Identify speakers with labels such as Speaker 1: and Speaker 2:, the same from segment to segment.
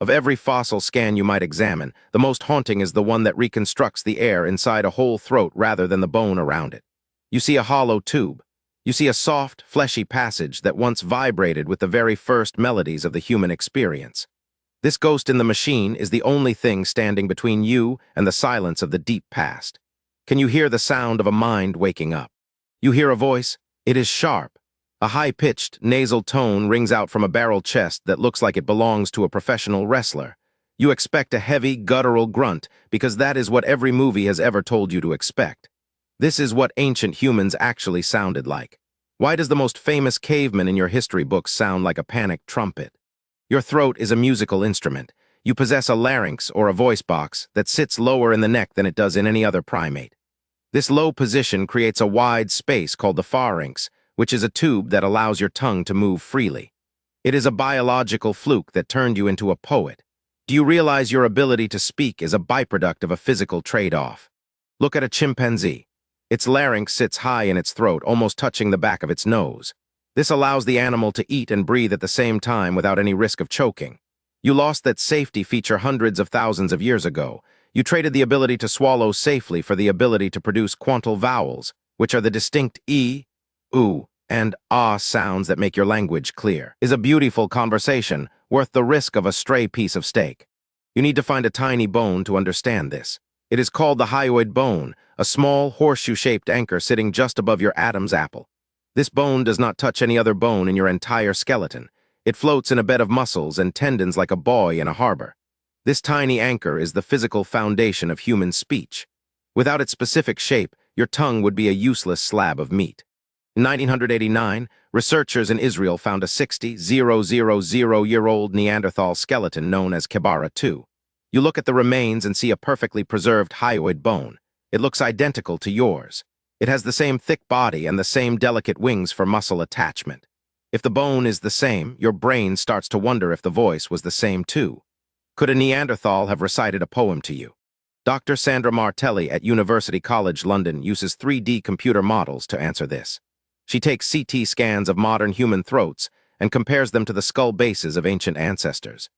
Speaker 1: Of every fossil scan you might examine, the most haunting is the one that reconstructs the air inside a whole throat rather than the bone around it. You see a hollow tube. You see a soft, fleshy passage that once vibrated with the very first melodies of the human experience. This ghost in the machine is the only thing standing between you and the silence of the deep past. Can you hear the sound of a mind waking up? You hear a voice. It is sharp. A high-pitched, nasal tone rings out from a barrel chest that looks like it belongs to a professional wrestler. You expect a heavy, guttural grunt because that is what every movie has ever told you to expect. This is what ancient humans actually sounded like. Why does the most famous caveman in your history books sound like a panicked trumpet? Your throat is a musical instrument. You possess a larynx, or a voice box, that sits lower in the neck than it does in any other primate. This low position creates a wide space called the pharynx, which is a tube that allows your tongue to move freely. It is a biological fluke that turned you into a poet. Do you realize your ability to speak is a byproduct of a physical trade-off? Look at a chimpanzee. Its larynx sits high in its throat, almost touching the back of its nose. This allows the animal to eat and breathe at the same time without any risk of choking. You lost that safety feature hundreds of thousands of years ago. You traded the ability to swallow safely for the ability to produce quantal vowels, which are the distinct e, oo, and ah sounds that make your language clear. Is a beautiful conversation worth the risk of a stray piece of steak? You need to find a tiny bone to understand this. It is called the hyoid bone, a small horseshoe-shaped anchor sitting just above your Adam's apple. This bone does not touch any other bone in your entire skeleton. It floats in a bed of muscles and tendons like a buoy in a harbor. This tiny anchor is the physical foundation of human speech. Without its specific shape, your tongue would be a useless slab of meat. In 1989, researchers in Israel found a 60,000-year-old Neanderthal skeleton known as Kebara 2. You look at the remains and see a perfectly preserved hyoid bone. It looks identical to yours. It has the same thick body and the same delicate wings for muscle attachment. If the bone is the same, your brain starts to wonder if the voice was the same too. Could a Neanderthal have recited a poem to you? Dr. Sandra Martelli at University College London uses 3D computer models to answer this. She takes CT scans of modern human throats and compares them to the skull bases of ancient ancestors.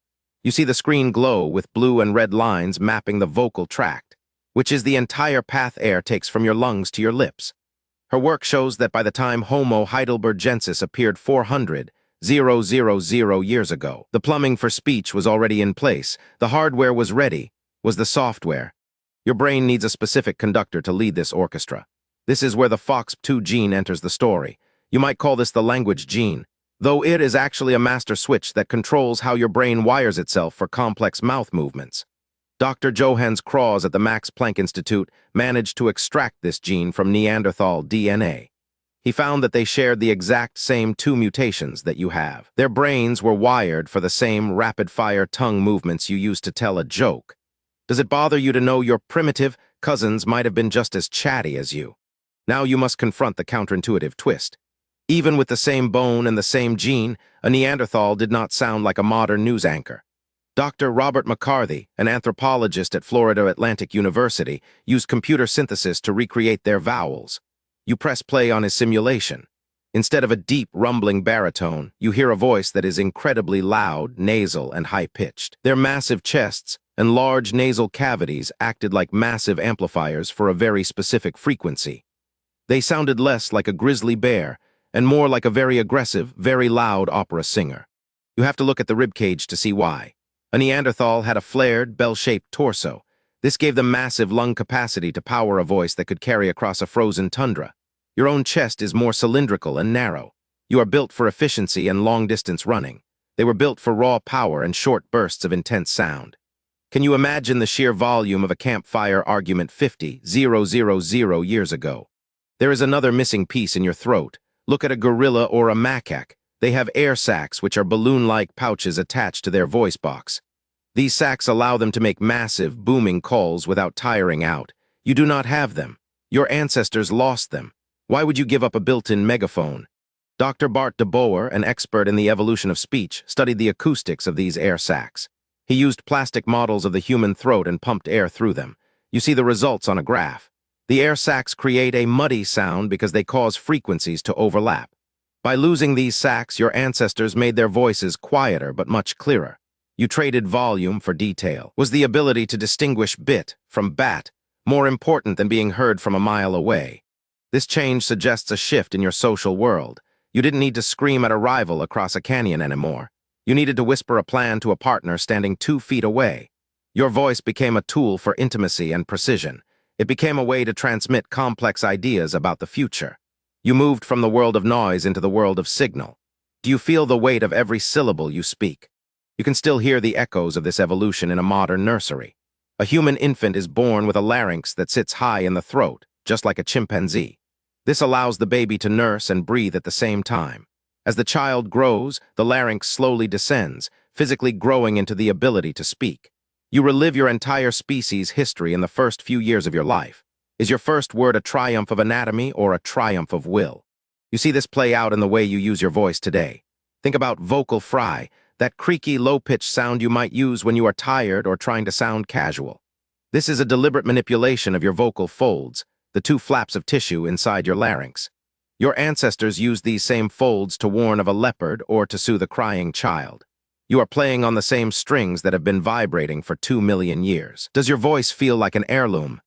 Speaker 1: You see the screen glow with blue and red lines mapping the vocal tract, which is the entire path air takes from your lungs to your lips. Her work shows that by the time Homo heidelbergensis appeared 400,000 years ago, the plumbing for speech was already in place. The hardware was ready, was the software. Your brain needs a specific conductor to lead this orchestra. This is where the FOXP2 gene enters the story. You might call this the language gene, though it is actually a master switch that controls how your brain wires itself for complex mouth movements. Dr. Johannes Krause at the Max Planck Institute managed to extract this gene from Neanderthal DNA. He found that they shared the exact same 2 mutations that you have. Their brains were wired for the same rapid-fire tongue movements you use to tell a joke. Does it bother you to know your primitive cousins might have been just as chatty as you? Now you must confront the counterintuitive twist. Even with the same bone and the same gene, a Neanderthal did not sound like a modern news anchor. Dr. Robert McCarthy, an anthropologist at Florida Atlantic University, used computer synthesis to recreate their vowels. You press play on his simulation. Instead of a deep, rumbling baritone, you hear a voice that is incredibly loud, nasal, and high-pitched. Their massive chests and large nasal cavities acted like massive amplifiers for a very specific frequency. They sounded less like a grizzly bear and more like a very aggressive, very loud opera singer. You have to look at the ribcage to see why. A Neanderthal had a flared, bell-shaped torso. This gave them massive lung capacity to power a voice that could carry across a frozen tundra. Your own chest is more cylindrical and narrow. You are built for efficiency and long-distance running. They were built for raw power and short bursts of intense sound. Can you imagine the sheer volume of a campfire argument 50,000 years ago? There is another missing piece in your throat. Look at a gorilla or a macaque. They have air sacs, which are balloon-like pouches attached to their voice box. These sacs allow them to make massive, booming calls without tiring out. You do not have them. Your ancestors lost them. Why would you give up a built-in megaphone? Dr. Bart de Boer, an expert in the evolution of speech, studied the acoustics of these air sacs. He used plastic models of the human throat and pumped air through them. You see the results on a graph. The air sacs create a muddy sound because they cause frequencies to overlap. By losing these sacs, your ancestors made their voices quieter but much clearer. You traded volume for detail. Was the ability to distinguish bit from bat more important than being heard from a mile away? This change suggests a shift in your social world. You didn't need to scream at a rival across a canyon anymore. You needed to whisper a plan to a partner standing 2 feet away. Your voice became a tool for intimacy and precision. It became a way to transmit complex ideas about the future. You moved from the world of noise into the world of signal. Do you feel the weight of every syllable you speak? You can still hear the echoes of this evolution in a modern nursery. A human infant is born with a larynx that sits high in the throat, just like a chimpanzee. This allows the baby to nurse and breathe at the same time. As the child grows, the larynx slowly descends, physically growing into the ability to speak. You relive your entire species' history in the first few years of your life. Is your first word a triumph of anatomy or a triumph of will? You see this play out in the way you use your voice today. Think about vocal fry, that creaky, low-pitched sound you might use when you are tired or trying to sound casual. This is a deliberate manipulation of your vocal folds, the 2 flaps of tissue inside your larynx. Your ancestors used these same folds to warn of a leopard or to soothe a crying child. You are playing on the same strings that have been vibrating for 2 million years. Does your voice feel like an heirloom?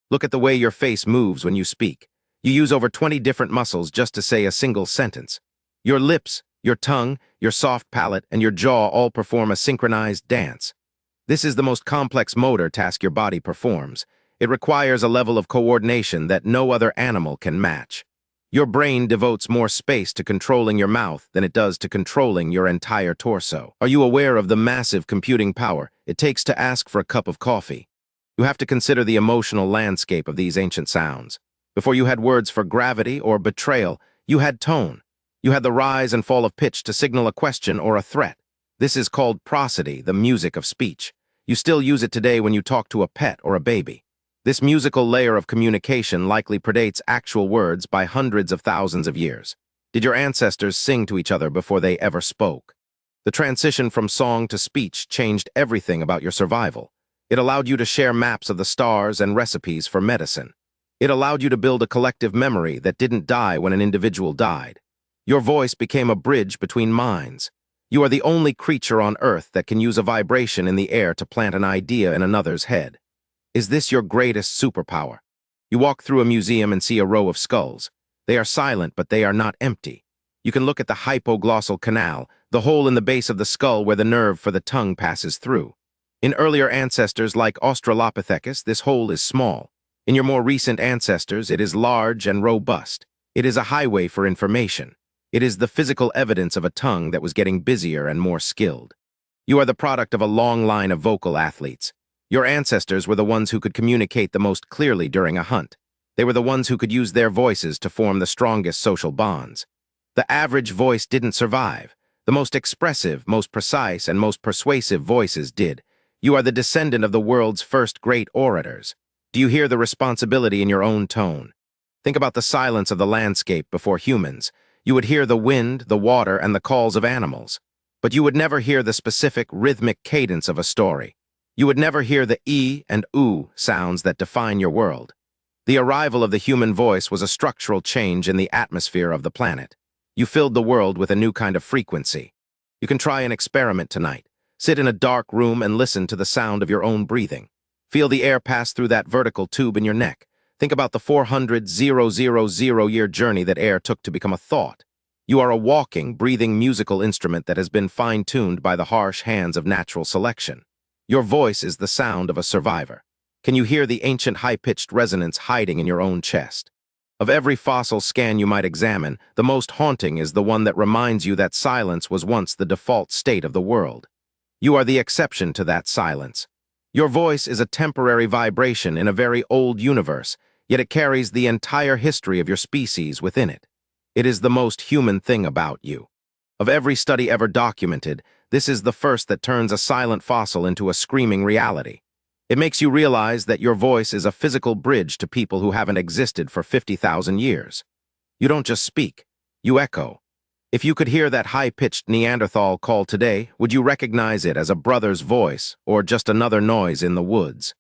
Speaker 1: Look at the way your face moves when you speak. You use over 20 different muscles just to say a single sentence. Your lips, your tongue, your soft palate, and your jaw all perform a synchronized dance. This is the most complex motor task your body performs. It requires a level of coordination that no other animal can match. Your brain devotes more space to controlling your mouth than it does to controlling your entire torso. Are you aware of the massive computing power it takes to ask for a cup of coffee? You have to consider the emotional landscape of these ancient sounds. Before you had words for gravity or betrayal, you had tone. You had the rise and fall of pitch to signal a question or a threat. This is called prosody, the music of speech. You still use it today when you talk to a pet or a baby. This musical layer of communication likely predates actual words by hundreds of thousands of years. Did your ancestors sing to each other before they ever spoke? The transition from song to speech changed everything about your survival. It allowed you to share maps of the stars and recipes for medicine. It allowed you to build a collective memory that didn't die when an individual died. Your voice became a bridge between minds. You are the only creature on Earth that can use a vibration in the air to plant an idea in another's head. Is this your greatest superpower? You walk through a museum and see a row of skulls. They are silent, but they are not empty. You can look at the hypoglossal canal, the hole in the base of the skull where the nerve for the tongue passes through. In earlier ancestors like Australopithecus, this hole is small. In your more recent ancestors, it is large and robust. It is a highway for information. It is the physical evidence of a tongue that was getting busier and more skilled. You are the product of a long line of vocal athletes. Your ancestors were the ones who could communicate the most clearly during a hunt. They were the ones who could use their voices to form the strongest social bonds. The average voice didn't survive. The most expressive, most precise, and most persuasive voices did. You are the descendant of the world's first great orators. Do you hear the responsibility in your own tone? Think about the silence of the landscape before humans. You would hear the wind, the water, and the calls of animals. But you would never hear the specific rhythmic cadence of a story. You would never hear the e and oo sounds that define your world. The arrival of the human voice was a structural change in the atmosphere of the planet. You filled the world with a new kind of frequency. You can try an experiment tonight. Sit in a dark room and listen to the sound of your own breathing. Feel the air pass through that vertical tube in your neck. Think about the 400,000-year journey that air took to become a thought. You are a walking, breathing musical instrument that has been fine-tuned by the harsh hands of natural selection. Your voice is the sound of a survivor. Can you hear the ancient high-pitched resonance hiding in your own chest? Of every fossil scan you might examine, the most haunting is the one that reminds you that silence was once the default state of the world. You are the exception to that silence. Your voice is a temporary vibration in a very old universe, yet it carries the entire history of your species within it. It is the most human thing about you. Of every study ever documented, this is the first that turns a silent fossil into a screaming reality. It makes you realize that your voice is a physical bridge to people who haven't existed for 50,000 years. You don't just speak, you echo. If you could hear that high-pitched Neanderthal call today, would you recognize it as a brother's voice or just another noise in the woods?